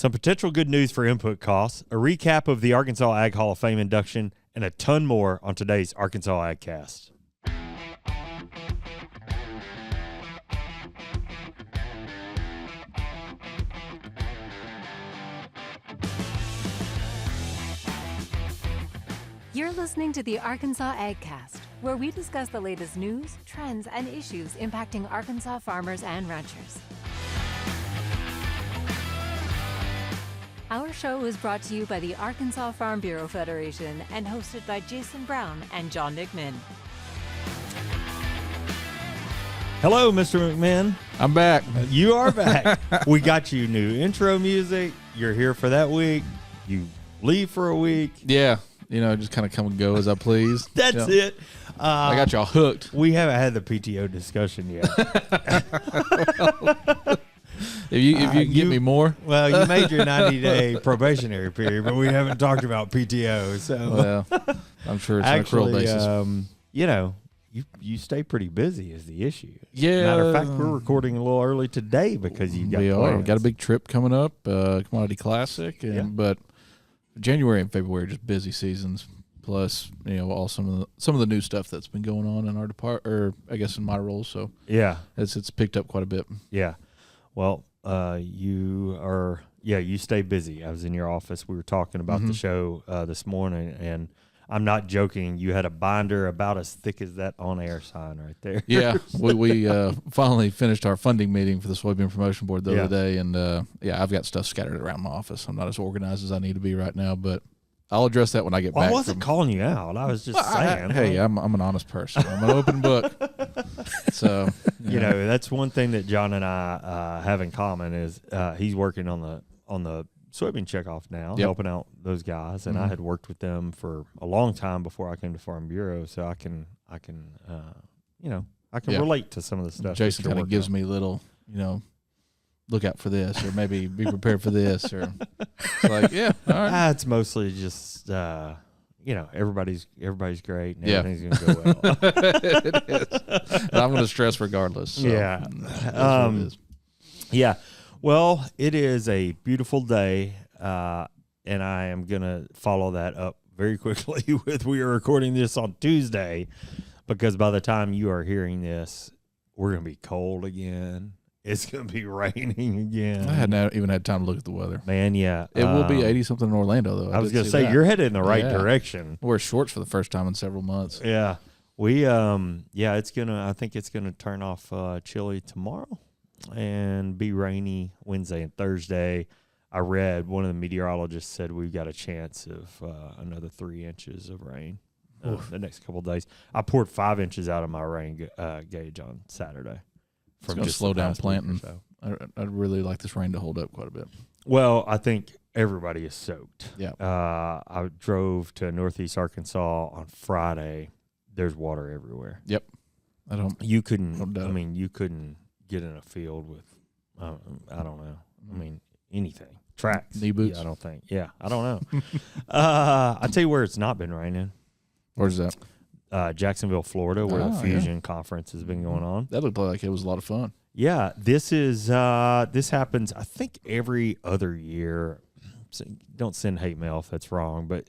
some potential good news for input costs, a recap of the Arkansas Ag Hall of Fame induction, and a ton more on today's Arkansas AgCast. You're listening to the Arkansas AgCast, where we discuss the latest news, trends, and issues impacting Arkansas farmers and ranchers. Our show is brought to you by the Arkansas Farm Bureau Federation and hosted by Jason Brown and John McMinn. Hello, Mr. McMinn. I'm back. You are back. We got you new intro music. You're here for that week. You leave for a week. Yeah. Just kind of come and go as I please. That's it. I got y'all hooked. We haven't had the PTO discussion yet. If you can get me more. Well, you made your 90-day probationary period, but we haven't talked about PTO. So, well, I'm sure it's on a accrual basis. You stay pretty busy is the issue. Yeah. Matter of fact, we're recording a little early today because you got plans. We've got a big trip coming up, Commodity Classic, but January and February are just busy seasons. Plus, all some of the new stuff that's been going on in our in my role. So yeah, it's picked up quite a bit. Yeah. Well, you stay busy. I was in your office. We were talking about the show this morning, and I'm not joking. You had a binder about as thick as that on-air sign right there. Yeah, we finally finished our funding meeting for the Soybean Promotion Board the other day, and I've got stuff scattered around my office. I'm not as organized as I need to be right now, but I'll address that when I get back. I wasn't calling you out. I was just saying. I'm an honest person. I'm an open book. So that's one thing that John and I have in common is he's working on the soybean checkoff now, helping out those guys, and I had worked with them for a long time before I came to Farm Bureau, so I can relate to some of the stuff. Jason kind of gives me little, look out for this, or maybe be prepared for this, or it's like, all right. It's mostly just everybody's great and everything's gonna go well. It is. And I'm gonna stress regardless. So yeah. Well, it is a beautiful day, and I am going to follow that up very quickly with we are recording this on Tuesday, because by the time you are hearing this, we're going to be cold again. It's going to be raining again. I hadn't even had time to look at the weather. Man, yeah. It will be 80-something in Orlando, though. I was going to say, you're headed in the right direction. I wear shorts for the first time in several months. Yeah. I think it's going to turn off chilly tomorrow and be rainy Wednesday and Thursday. I read one of the meteorologists said we've got a chance of another 3 inches of rain the next couple of days. I poured 5 inches out of my rain gauge on Saturday. It's going to slow down planting. So. I'd really like this rain to hold up quite a bit. Well, I think everybody is soaked. Yeah. I drove to Northeast Arkansas on Friday. There's water everywhere. Yep. You couldn't get in a field with, I don't know. I mean, anything. Tracks. Knee boots? Yeah, I don't think. Yeah, I don't know. I'll tell you where it's not been raining. Where's that? Jacksonville, Florida, where the Fusion Conference has been going on. That looked like it was a lot of fun. Yeah, this happens, I think, every other year. So don't send hate mail if that's wrong, but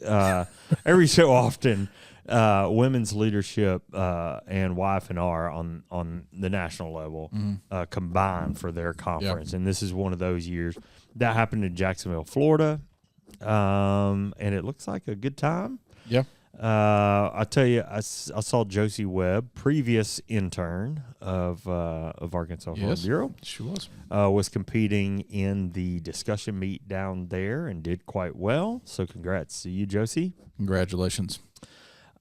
every so often, women's leadership and YF&R on the national level combine for their conference, and this is one of those years. That happened in Jacksonville, Florida, and it looks like a good time. Yeah. I tell you, I saw Josie Webb, previous intern of Arkansas Farm Bureau. She was competing in the discussion meet down there and did quite well. So congrats to you, Josie. Congratulations.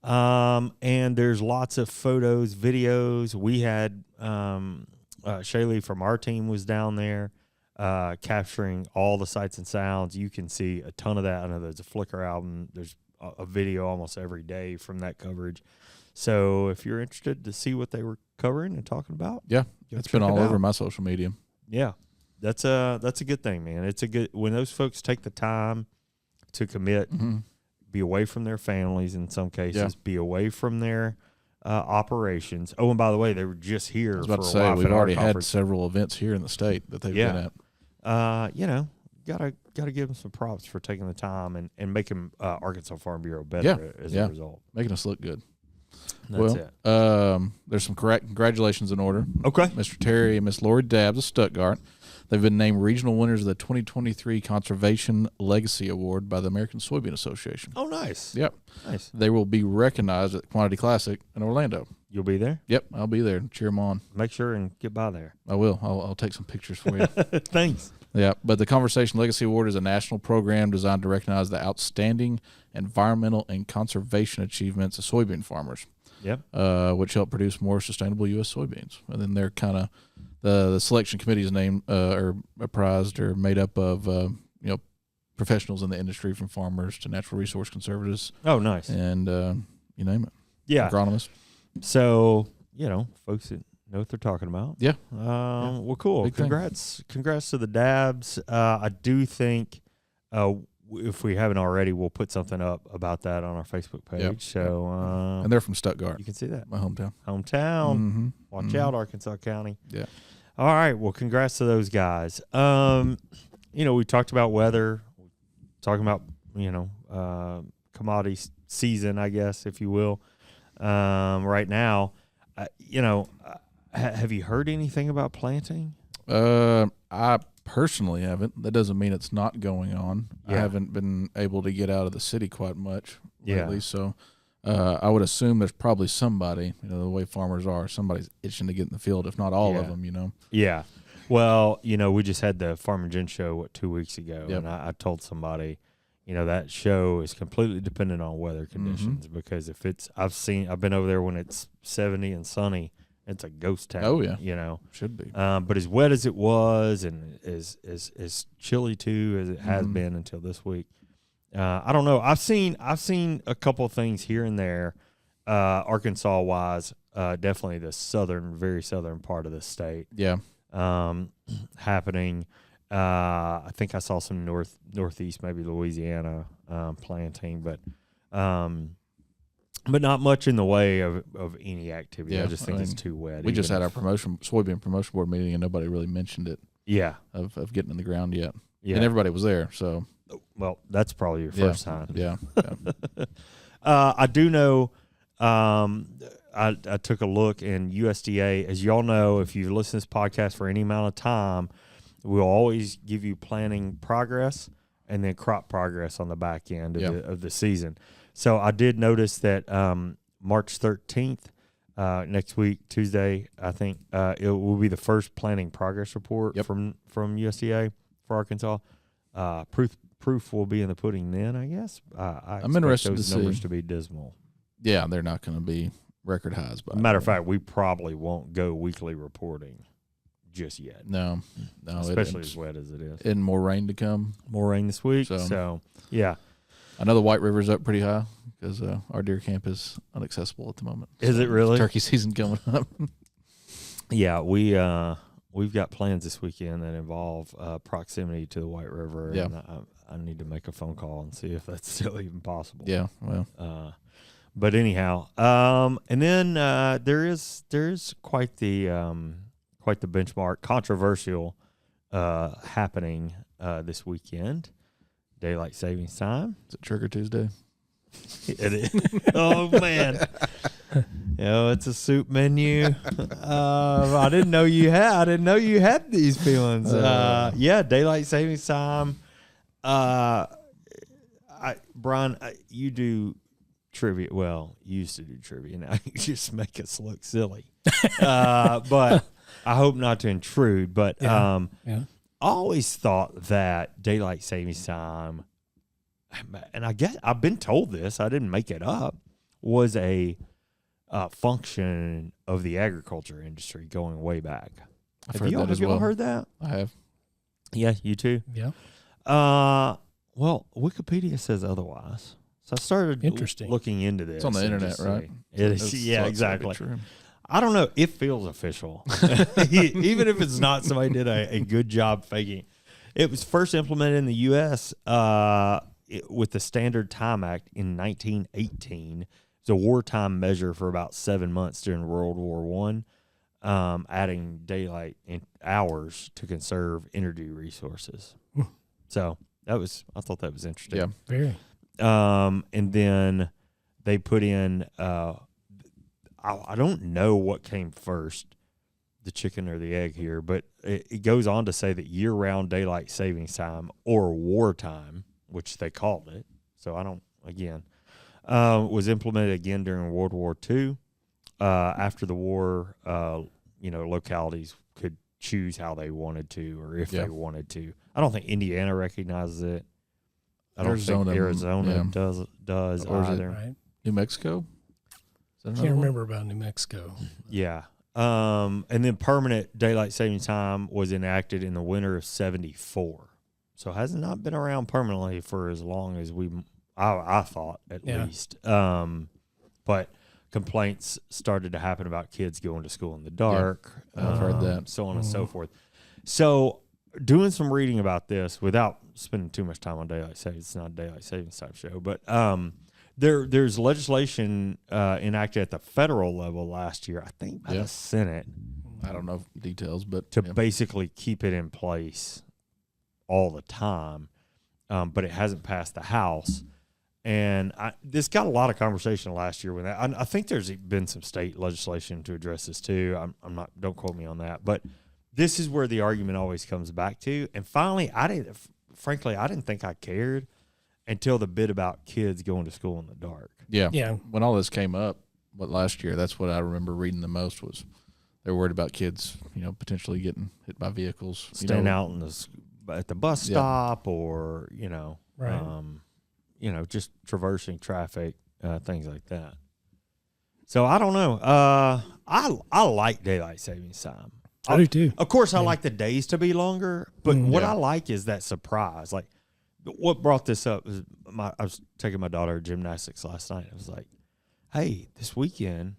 And there's lots of photos, videos. We had Shaylee from our team was down there capturing all the sights and sounds. You can see a ton of that. I know there's a Flickr album. There's a video almost every day from that coverage. So if you're interested to see what they were covering and talking about, it's been all over my social media. Yeah, that's a good thing, man. It's a good when those folks take the time to commit, be away from their families in some cases, be away from their operations. Oh, and by the way, they were just here. I was about to say we've already had several events here in the state that they've been at. You gotta give them some props for taking the time and making Arkansas Farm Bureau better as a result. Making us look good. That's it. There's some congratulations in order. Okay. Mr. Terry and Miss Lori Dabbs of Stuttgart. They've been named regional winners of the 2023 Conservation Legacy Award by the American Soybean Association. Oh, nice. Yep. Nice. They will be recognized at the Quantity Classic in Orlando. You'll be there? Yep, I'll be there. Cheer them on. Make sure and get by there. I will. I'll take some pictures for you. Thanks. Yeah, but the Conservation Legacy Award is a national program designed to recognize the outstanding environmental and conservation achievements of soybean farmers. Yep. Which help produce more sustainable U.S. soybeans. And then they're kind of the selection committee's name are apprised or made up of professionals in the industry, from farmers to natural resource conservatives. Oh, nice. And you name it. Yeah. Agronomists. So folks that know what they're talking about. Yeah. Well, cool. Big thing. Congrats to the Dabs. I do think if we haven't already, we'll put something up about that on our Facebook page. Yep. So and they're from Stuttgart. You can see that. My hometown. Mm-hmm. Watch out, Arkansas County. Yeah. All right. Well, congrats to those guys. We talked about weather, talking about, commodity season, I guess, if you will. Right now, have you heard anything about planting? I personally haven't. That doesn't mean it's not going on. Yeah. I haven't been able to get out of the city quite much lately, Yeah. so I would assume there's probably somebody, the way farmers are, somebody's itching to get in the field, if not all of them, Yeah. Well, we just had the Farm and Gin show, 2 weeks ago, Yep. and I told somebody, that show is completely dependent on weather conditions because if I've been over there when it's 70 and sunny, it's a ghost town. Oh, yeah. Should be. But as wet as it was and as chilly too as it has been until this week, I don't know. I've seen a couple of things here and there, Arkansas wise, definitely the very southern part of the state. Yeah. Happening. I think I saw some northeast, maybe Louisiana, planting, but not much in the way of any activity. Yeah, I just think it's too wet. We just had our soybean promotion board meeting, and nobody really mentioned it. Yeah. Of getting in the ground yet. Yeah. And everybody was there, so. Well, that's probably your first time. Yeah. I do know. I took a look, and USDA, as y'all know, if you listen to this podcast for any amount of time, we'll always give you planting progress and then crop progress on the back end of the season. So I did notice that March 13th, next week, Tuesday, I think it will be the first planting progress report from USDA for Arkansas. Proof will be in the pudding then, I guess. I'm interested those to numbers see. to be dismal. Yeah, they're not going to be record highs. By Matter of fact, we probably won't go weekly reporting just yet. No, especially as wet as it is. And more rain to come. More rain this week. So yeah. I know the White River's up pretty high because our deer camp is inaccessible at the moment. Is it really? Turkey season coming up. Yeah, we've got plans this weekend that involve proximity to the White River. Yeah. And I need to make a phone call and see if that's still even possible. Yeah, well. But anyhow, and then there is quite the benchmark controversial happening this weekend. Daylight savings time. Is it Trigger Tuesday? It is. Oh man. It's a soup menu. I didn't know you had these feelings. Daylight savings time. Brian, you do trivia. Well, you used to do trivia. Now you just make us look silly. But I hope not to intrude. But I always thought that daylight savings time, and I guess I've been told this, I didn't make it up, was a function of the agriculture industry going way back. Have you all heard that? I have. Yeah, you too? Yeah. Well, Wikipedia says otherwise. So I started looking into this. It's on the internet, right? It is. Yeah, exactly. I don't know. It feels official. Even if it's not, somebody did a good job faking it. It was first implemented in the U.S. With the Standard Time Act in 1918. It's a wartime measure for about 7 months during World War I, adding daylight hours to conserve energy resources. So I thought that was interesting. Yeah. Very. And then they put in, I don't know what came first, the chicken or the egg here, but it goes on to say that year-round daylight savings time or wartime, which they called it. So was implemented again during World War II. After the war, localities could choose how they wanted to or if they wanted to. I don't think Indiana recognizes it. I don't think Arizona does either. Right. New Mexico? Can't remember about New Mexico. Yeah. And then permanent daylight savings time was enacted in the winter of 1974. So it has not been around permanently for as long as I thought at least. But complaints started to happen about kids going to school in the dark. I've heard that. So on and so forth. So doing some reading about this without spending too much time on daylight savings, it's not a daylight savings type show, but there's legislation enacted at the federal level last year, I think by the Senate. I don't know details, but to basically keep it in place all the time, but it hasn't passed the House. And this got a lot of conversation last year with that. I think there's been some state legislation to address this too. I'm not. Don't quote me on that, but this is where the argument always comes back to. And finally, I didn't think I cared until the bit about kids going to school in the dark. Yeah. When all this came up, last year, that's what I remember reading the most was they're worried about kids, potentially getting hit by vehicles, staying out at the bus stop, or right. Just traversing traffic, things like that. So I don't know. I like daylight savings time. I do too. Of course, I like the days to be longer, but what I like is that surprise. Like, what brought this up is I was taking my daughter to gymnastics last night. I was like, "Hey, this weekend,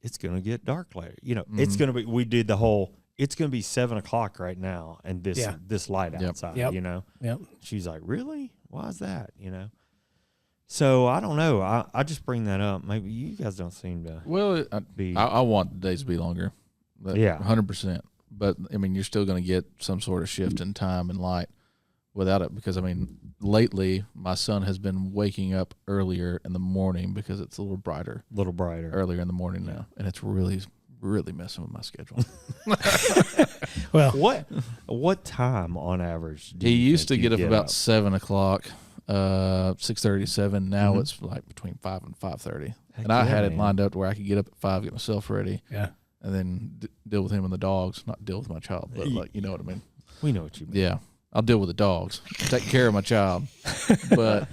it's gonna get dark later. It's gonna be." We did the whole. It's gonna be 7:00 right now, and this light outside. Yep. She's like, "Really? Why is that?" So I don't know. I just bring that up. Maybe you guys don't seem to. Well, I want the days to be longer. 100%. But you're still going to get some sort of shift in time and light without it, because lately my son has been waking up earlier in the morning because it's a little brighter earlier in the morning now, and it's really messing with my schedule. Well, what time on average he used to get up about 7:00, 6:30, 7. Now it's like between 5 and 5:30. And I had it lined up to where I could get up at 5, get myself ready. Yeah. And then deal with him and the dogs. Not deal with my child, but you know what I mean. We know what you mean. Yeah, I'll deal with the dogs. Take care of my child. But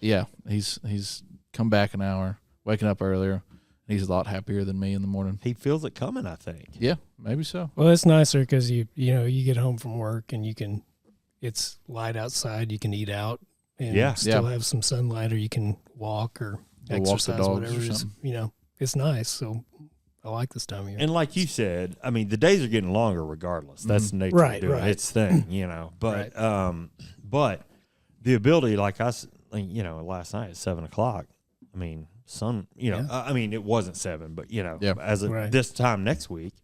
he's come back an hour, waking up earlier. He's a lot happier than me in the morning. He feels it coming, I think. Yeah, maybe so. Well, it's nicer because you get home from work and it's light outside. You can eat out and still have some sunlight, or you can walk or exercise, walk the dogs whatever or it is. something. It's nice. So I like this time of year. And like you said, the days are getting longer regardless. That's nature doing its thing, But but the ability, like us, last night at 7:00. Sun. It wasn't 7, but as of this time next week,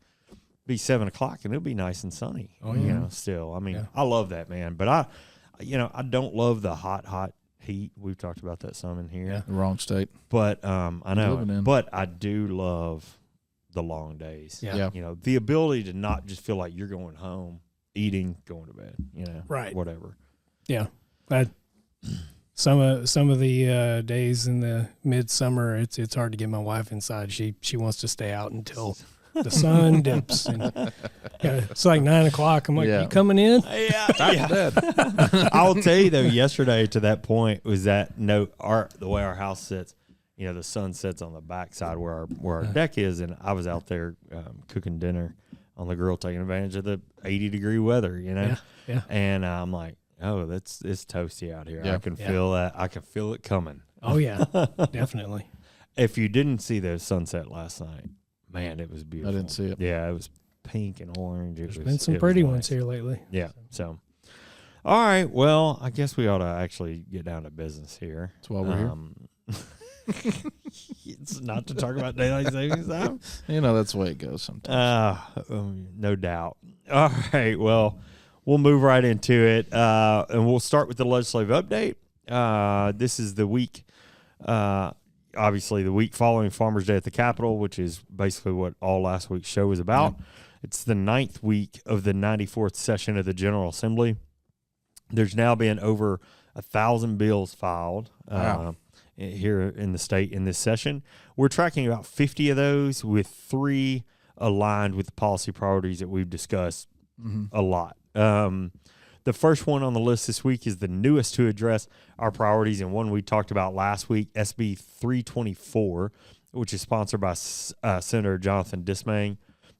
be 7:00 and it'll be nice and sunny. Oh yeah. Still, I love that, man. But I don't love the hot heat. We've talked about that some in here. Yeah. The wrong state. But I know. But I do love the long days. Yeah. The ability to not just feel like you're going home, eating, going to bed. Right. Whatever. Yeah. Some of the days in the midsummer, it's hard to get my wife inside. She wants to stay out until the sun dips. And, it's like 9:00. I'm like, you coming in? Yeah. I'll tell you though, yesterday to that point was that the way our house sits. The sun sets on the backside where our deck is, and I was out there cooking dinner on the grill, taking advantage of the 80-degree weather. Yeah. And I'm like, oh, it's toasty out here. Yeah. I can feel that. I can feel it coming. Oh yeah, definitely. If you didn't see the sunset last night, man, it was beautiful. I didn't see it. Yeah, it was pink and orange. There's been some pretty ones here lately. Yeah. So, all right. Well, I guess we ought to actually get down to business here. That's why we're here. It's not to talk about daylight savings time. That's the way it goes sometimes. No doubt. All right. Well, we'll move right into it, and we'll start with the legislative update. This is the week, obviously the week following Farmers Day at the Capitol, which is basically what all last week's show was about. Yeah. It's the 9th week of the 94th session of the General Assembly. There's now been over 1,000 bills filed here in the state in this session. We're tracking about 50 of those, with 3 aligned with the policy priorities that we've discussed a lot. The first one on the list this week is the newest to address our priorities, and one we talked about last week, SB 324, which is sponsored by Senator Jonathan Dismang.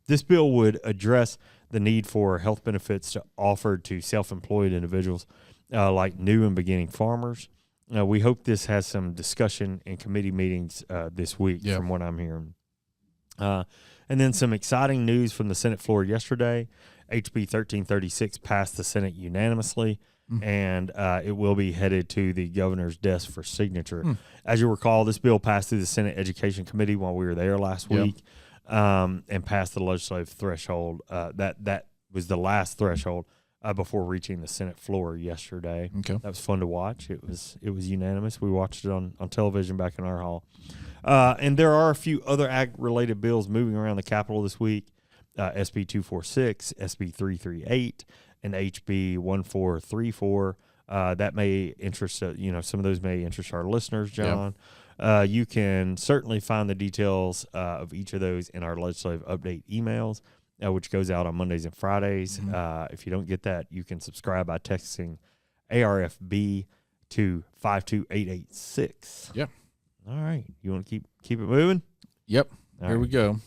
This bill would address the need for health benefits offered to self-employed individuals like new and beginning farmers. We hope this has some discussion in committee meetings this week, from what I'm hearing. And then some exciting news from the Senate floor yesterday. HB 1336 passed the Senate unanimously, and it will be headed to the governor's desk for signature. As you recall, this bill passed through the Senate Education Committee while we were there last week, and passed the legislative threshold. That was the last threshold before reaching the Senate floor yesterday. Okay. That was fun to watch. It was unanimous. We watched it on television back in our hall. And there are a few other ag-related bills moving around the Capitol this week. SB 246, SB 338, and HB 1434. That may interest, some of those may interest our listeners, John. Yep. You can certainly find the details of each of those in our legislative update emails, which goes out on Mondays and Fridays. If you don't get that, you can subscribe by texting ARFB to 52886. Yeah. All right. You want to keep it moving? Yep. Here we go.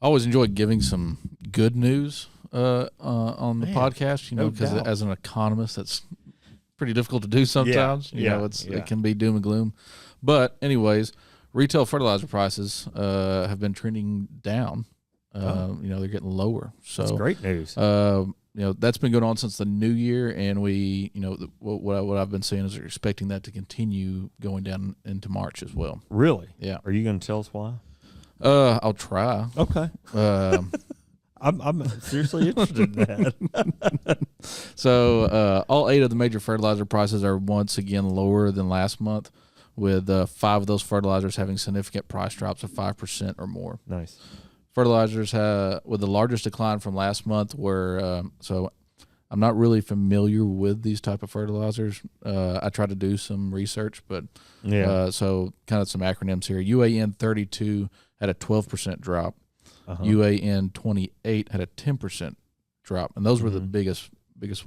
I always enjoy giving some good news on the podcast, because as an economist, that's pretty difficult to do sometimes. It can be doom and gloom. But anyways, retail fertilizer prices have been trending down. They're getting lower. So that's great news. That's been going on since the new year, and we, what I've been saying is we're expecting that to continue going down into March as well. Really? Yeah. Are you going to tell us why? I'll try. Okay. I'm seriously interested in that. So all 8 of the major fertilizer prices are once again lower than last month, with 5 of those fertilizers having significant price drops of 5% or more. Nice. Fertilizers with the largest decline from last month were so I'm not really familiar with these type of fertilizers. I tried to do some research, but so kind of some acronyms here. UAN 32 had a 12% drop. UAN 28 had a 10% drop, and those were the biggest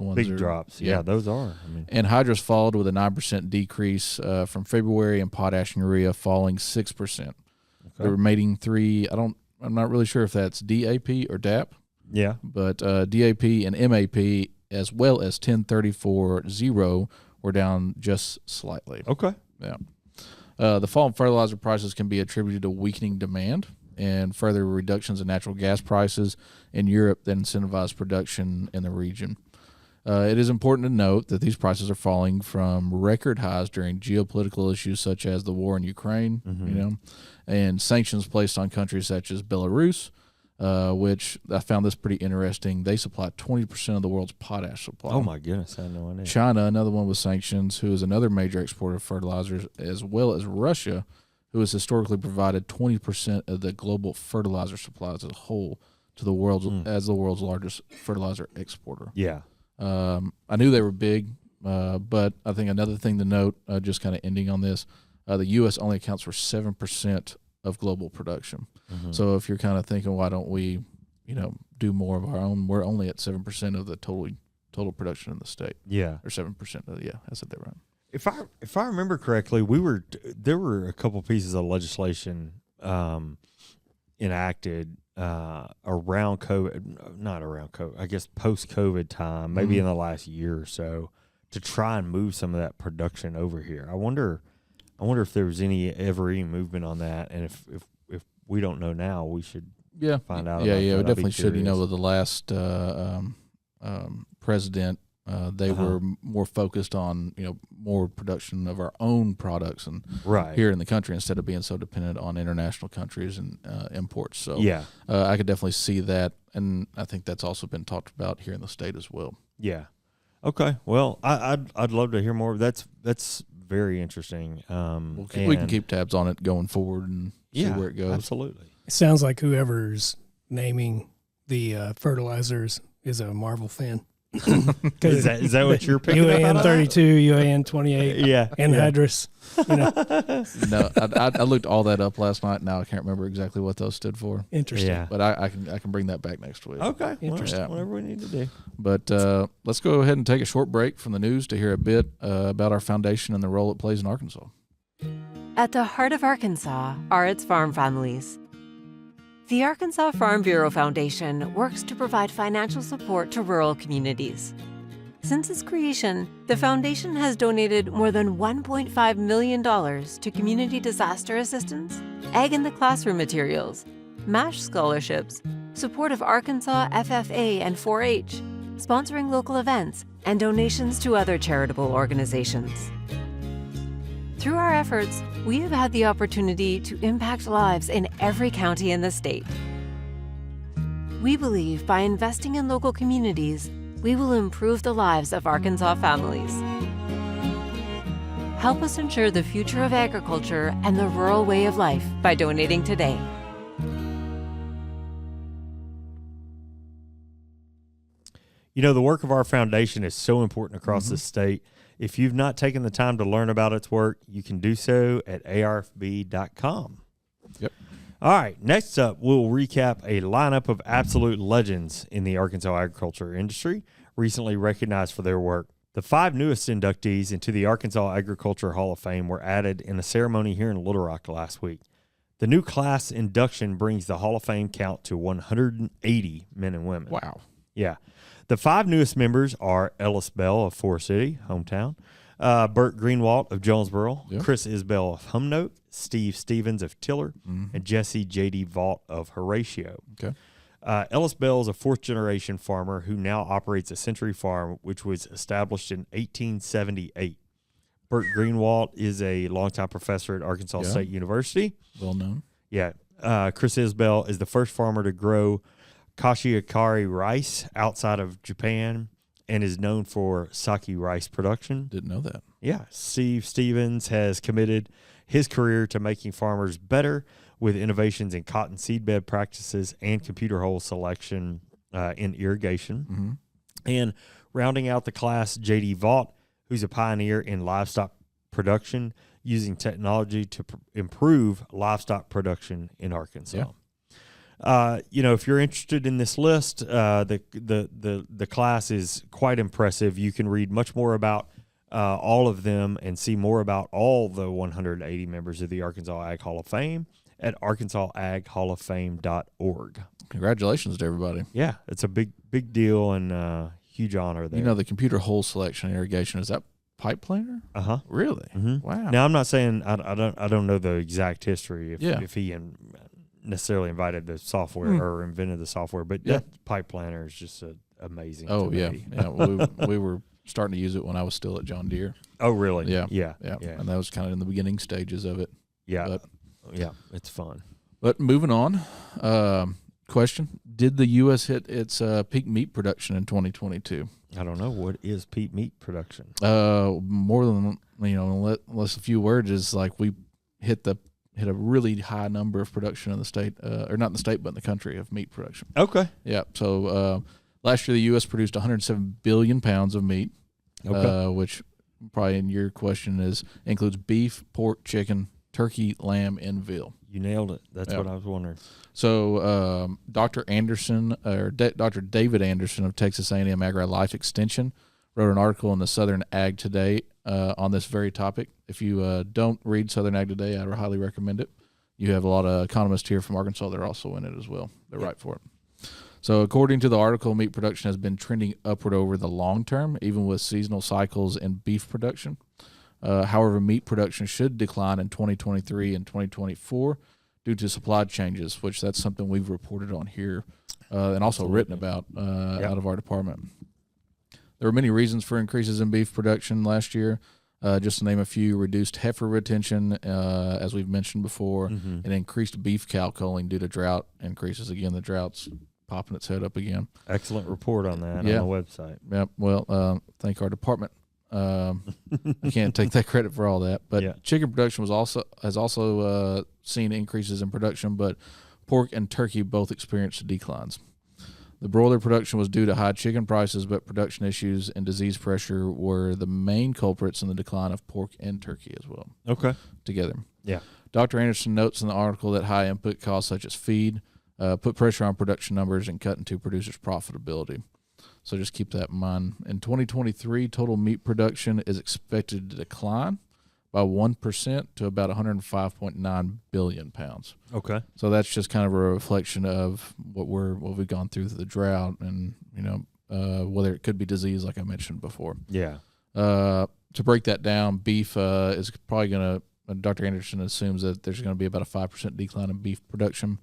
ones. Big drops. Yeah, those are. And hydrous followed with a 9% decrease from February, and potash and urea falling 6%. Okay. The remaining 3, I'm not really sure if that's DAP or DAP. Yeah. But DAP and MAP, as well as 1034-0, were down just slightly. Okay. Yeah. The fall in fertilizer prices can be attributed to weakening demand and further reductions in natural gas prices in Europe that incentivize production in the region. It is important to note that these prices are falling from record highs during geopolitical issues such as the war in Ukraine, and sanctions placed on countries such as Belarus, which I found this pretty interesting. They supply 20% of the world's potash supply. Oh, my goodness. I had no idea. China, another one with sanctions, who is another major exporter of fertilizers, as well as Russia, who has historically provided 20% of the global fertilizer supplies as a whole to the world's as the world's largest fertilizer exporter. Yeah. I knew they were big, but I think another thing to note, just kind of ending on this, the U.S. only accounts for 7% of global production. So if you're kind of thinking, why don't we, do more of our own? We're only at 7% of the total production in the state. Yeah, or 7% of I said that right. If I remember correctly, there were a couple pieces of legislation enacted around COVID, not around COVID, I guess post-COVID time, maybe in the last year or so, to try and move some of that production over here. I wonder if there was any movement on that, and if we don't know now, we should find out. Yeah, we definitely should. With the last president, they were more focused on more production of our own products and here in the country instead of being so dependent on international countries and imports. So I could definitely see that, and I think that's also been talked about here in the state as well. Yeah. Okay. Well, I'd love to hear more. That's very interesting. We can keep tabs on it going forward and see where it goes. Absolutely. It sounds like whoever's naming the fertilizers is a Marvel fan. Is that what you're picking UAN up? 32, UAN 28, anhydrous. No, I looked all that up last night. Now I can't remember exactly what those stood for. Interesting. Yeah. But I can bring that back next week. Okay. Interesting. Well, whatever we need to do. But let's go ahead and take a short break from the news to hear a bit about our foundation and the role it plays in Arkansas. At the heart of Arkansas are its farm families. The Arkansas Farm Bureau Foundation works to provide financial support to rural communities. Since its creation, the foundation has donated more than $1.5 million to community disaster assistance, Ag in the Classroom materials, MASH scholarships, support of Arkansas FFA and 4-H, sponsoring local events, and donations to other charitable organizations. Through our efforts, we have had the opportunity to impact lives in every county in the state. We believe by investing in local communities, we will improve the lives of Arkansas families. Help us ensure the future of agriculture and the rural way of life by donating today. You know, the work of our foundation is so important across the state. If you've not taken the time to learn about its work, you can do so at arfb.com. Yep. All right, next up, we'll recap a lineup of absolute legends in the Arkansas agriculture industry, recently recognized for their work. The 5 newest inductees into the Arkansas Agriculture Hall of Fame were added in a ceremony here in Little Rock last week. The new class induction brings the Hall of Fame count to 180 men and women. Wow. Yeah. The 5 newest members are Ellis Bell of Forest City, hometown, Burt Greenwalt of Jonesboro, Chris Isbell of Humnoke, Steve Stevens of Tiller, and Jesse J.D. Vaught of Horatio. Okay. Ellis Bell is a 4th-generation farmer who now operates a Century Farm, which was established in 1878. Burt Greenwalt is a longtime professor at Arkansas State University. Well known. Yeah. Chris Isbell is the first farmer to grow kashiakari rice outside of Japan and is known for sake rice production. Didn't know that. Yeah. Steve Stevens has committed his career to making farmers better with innovations in cotton seedbed practices and computer hole selection in irrigation. And rounding out the class, J.D. Vaught, who's a pioneer in livestock production using technology to improve livestock production in Arkansas. Yeah. You know, if you're interested in this list, the class is quite impressive. You can read much more about all of them and see more about all the 180 members of the Arkansas Ag Hall of Fame at arkansasaghalloffame.org. Congratulations to everybody. Yeah, it's a big deal and huge honor there. You know, the computer hole selection and irrigation, is that pipe planer? Uh-huh. Really? Mm-hmm. Wow. Now, I'm not saying I don't know the exact history if he necessarily invited the software or invented the software, but that pipe planner is just amazing. Oh, to yeah. me. Yeah. We were starting to use it when I was still at John Deere. Oh, really? Yeah. Yeah. And that was kind of in the beginning stages of it. Yeah. Yeah. It's fun. But moving on, question: did the U.S. hit its peak meat production in 2022? I don't know. What is peak meat production? More than, unless a few words, is like we hit a really high number of production in the state, or not in the state, but in the country, of meat production. Okay. Yeah. So last year the U.S. produced 107 billion pounds of meat, which probably in your question includes beef, pork, chicken, turkey, lamb, and veal. You nailed it. That's what I was wondering. So Dr. Anderson, Dr. David Anderson of Texas A&M Agri-Life Extension wrote an article in the Southern Ag Today on this very topic. If you don't read Southern Ag Today, I would highly recommend it. You have a lot of economists here from Arkansas that are also in it as well. They write for it. So according to the article, meat production has been trending upward over the long term, even with seasonal cycles in beef production. However, meat production should decline in 2023 and 2024 due to supply changes, which that's something we've reported on here and also written about out of our department. There were many reasons for increases in beef production last year. Just to name a few: reduced heifer retention, as we've mentioned before, and increased beef cow culling due to drought increases. Again, the drought's popping its head up again. Excellent report on that on the website. Yep. Well, thank our department. I can't take that credit for all that, but chicken production has also seen increases in production, but pork and turkey both experienced declines. The broiler production was due to high chicken prices, but production issues and disease pressure were the main culprits in the decline of pork and turkey as well. Okay. Together. Yeah. Dr. Anderson notes in the article that high input costs such as feed put pressure on production numbers and cut into producers' profitability. So just keep that in mind. In 2023, total meat production is expected to decline by 1% to about 105.9 billion pounds. Okay. So that's just kind of a reflection of what we've gone through the drought, and whether it could be disease, like I mentioned before. Yeah. To break that down, beef is probably going to. Dr. Anderson assumes that there's going to be about a 5% decline in beef production.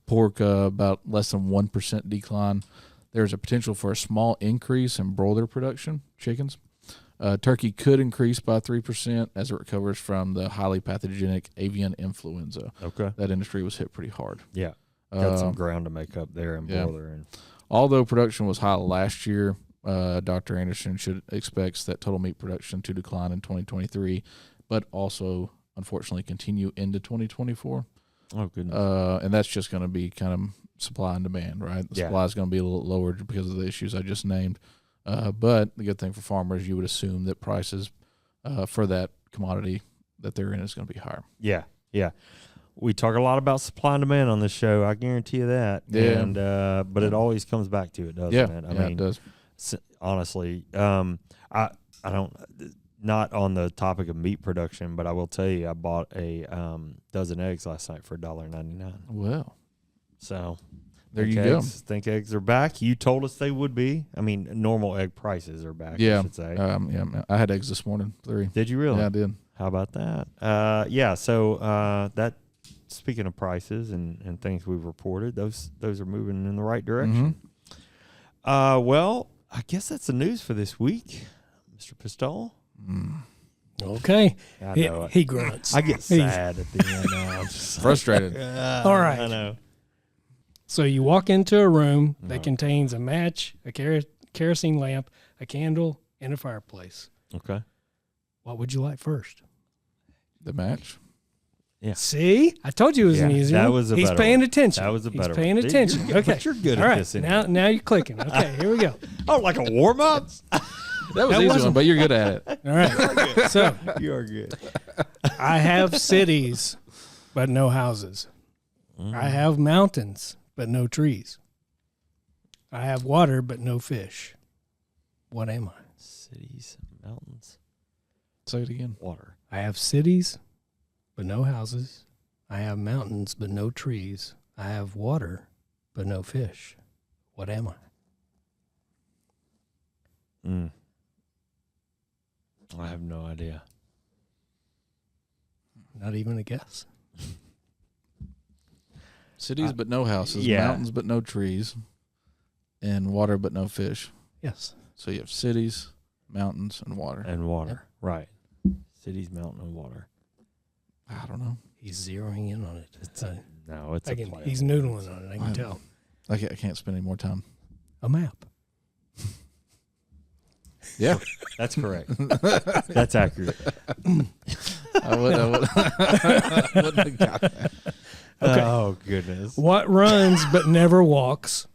Pork about less than 1% decline. There's a potential for a small increase in broiler production, chickens. Turkey could increase by 3% as it recovers from the highly pathogenic avian influenza. Okay. That industry was hit pretty hard. Yeah. Got some ground to make up there in broiler. And although production was high last year, Dr. Anderson expects that total meat production to decline in 2023, but also, unfortunately, continue into 2024. Oh, goodness. And that's just going to be kind of supply and demand, right? The supply is going to be a little lower because of the issues I just named. But the good thing for farmers, you would assume that prices for that commodity that they're in is going to be higher. Yeah, yeah. We talk a lot about supply and demand on this show. I guarantee you that. Yeah. And but it always comes back to it, doesn't it? I mean, it does. Honestly, I don't. Not on the topic of meat production, but I will tell you, I bought a dozen eggs last night for $1.99. Well, so there you go. Think eggs are back. You told us they would be. I mean, normal egg prices are back. Yeah, I should say. I had eggs this morning. 3. Did you really? Yeah, I did. How about that? Yeah. So that. Speaking of prices and things we've reported, those are moving in the right direction. Mm-hmm. Well, I guess that's the news for this week, Mr. Pistol. Okay. I know he grunts. I get sad at the end now. I'm just Frustrated. All right. I know. So you walk into a room that contains a match, a kerosene lamp, a candle, and a fireplace. Okay. What would you like first? The match. Yeah. See? I told you it was an easy one. That was a He's better paying one. attention. That was a better He's paying one. attention. Okay. But you're good All at right. this anyway. Now you're clicking. Okay, here we go. Oh, like a warm-up? That was an easy one, but you're good at it. All right. So You are good. I have cities, but no houses. I have mountains, but no trees. I have water, but no fish. What am I? Cities, mountains, Say it again. water. I have cities, but no houses. I have mountains, but no trees. I have water, but no fish. What am I? I have no idea. Not even a guess. Cities but no houses, yeah. mountains but no trees, and water but no fish. Yes. So you have cities, mountains, and water. And water. Right. Cities, mountain, and water. I don't know. He's zeroing in on it. No, it's a plan. He's noodling on it. I can tell. I can't spend any more time. A map. Yeah. That's correct. That's accurate. I wouldn't have got that. Okay. Oh, goodness. What runs but never walks,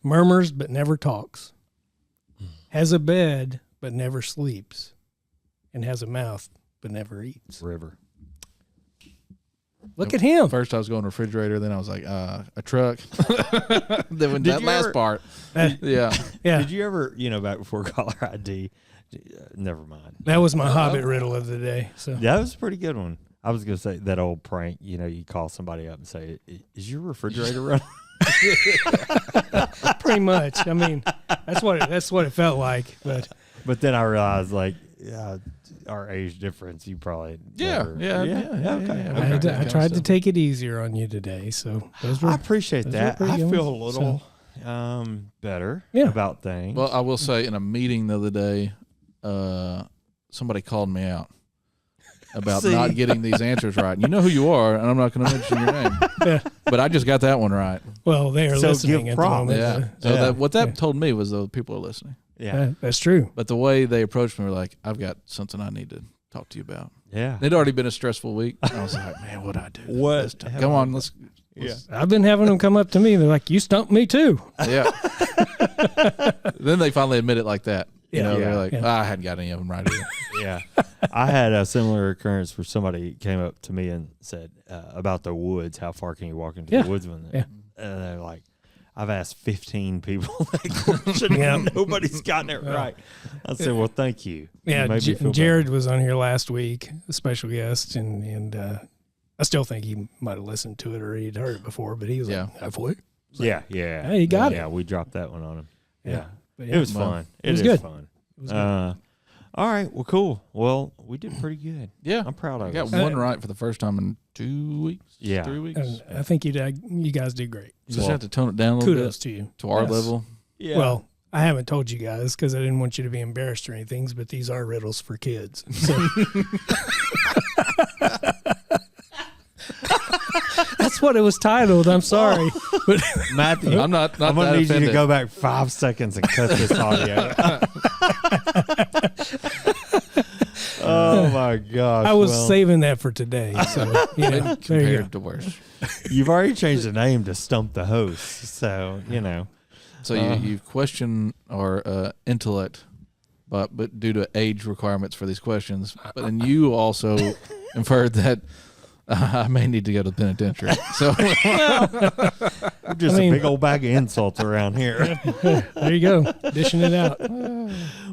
murmurs but never talks, has a bed but never sleeps, and has a mouth but never eats? River. Look at him. First I was going refrigerator, then I was like, a truck. Then when Did that you last ever- part. Yeah. Yeah. Did you ever, back before caller ID, never mind. That was my Hobbit riddle of the day. So That was a pretty good one. I was going to say that old prank, you call somebody up and say, is your refrigerator running? pretty much. I mean, that's what it felt like. But then I realized, our age difference, you probably never, okay. I tried to take it easier on you today. So I appreciate those that. were pretty I good feel a ones. little better Yeah. about things. Well, I will say in a meeting the other day, somebody called me out. about not getting these answers right. You know who you are, and I'm not going to mention your name. Yeah. But I just got that one right. Well, they are So listening give at the props. moment. Yeah. So what that told me was the people are listening. Yeah. That's true. But the way they approached me were like, I've got something I need to talk to you about. Yeah. It'd already been a stressful week. I was like, man, what'd I do? What this time? Come on, let's. Yeah. I've been having them come up to me. They're like, "You stumped me too." Yeah. Then they finally admit it like that. You Yeah. know, Yeah. they're like, Yeah. I hadn't got any of them right either. Yeah. I had a similar occurrence where somebody came up to me and said about the woods, how far can you walk into Yeah. the woods with it? Yeah. And they're like, I've asked 15 people that question Yeah. and nobody's gotten it right. I said, well, thank you. Yeah, You made me feel Jared was on here last week, a special guest, and I still think he might have listened to it or he'd heard it before, but he was like, halfway. better. Yeah. Yeah. Hey, you got it. Yeah. We dropped that one on him. Yeah. But It was fun. It was is good. fun. It was good. All right. Well, cool. Well, we did pretty good. Yeah. I'm proud of I got us. one right for the first time in 2 weeks. Yeah. 3 weeks. And I think you guys did great. Just have to tone it down a little Kudos bit to you. to our Yes. level. Yeah. Well, I haven't told you guys because I didn't want you to be embarrassed or anything, but these are riddles for kids. So. That's what it was titled. I'm sorry. But Matthew, I'm not I'm going that to need you offended. to go back 5 seconds and cut this audio. Oh, my gosh. I was Well, saving that for today. So, you know, there you go. compared to worse. You've already changed the name to Stump the Host. So, you know. So you question our intellect, but due to age requirements for these questions. But then you also inferred that I may need to go to the penitentiary. So We're just a big old bag of insults around here. There you go. Dishing it out.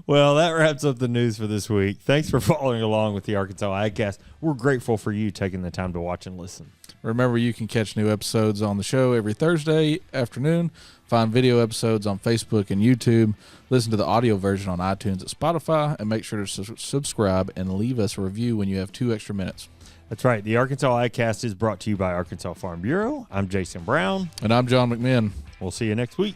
Well, that wraps up the news for this week. Thanks for following along with the Arkansas AgCast. We're grateful for you taking the time to watch and listen. remember, you can catch new episodes on the show every Thursday afternoon. Find video episodes on Facebook and YouTube. Listen to the audio version on iTunes at Spotify. And make sure to subscribe and leave us a review when you have 2 extra minutes. That's right. The Arkansas AgCast is brought to you by Arkansas Farm Bureau. I'm Jason Brown. And I'm John McMinn. We'll see you next week.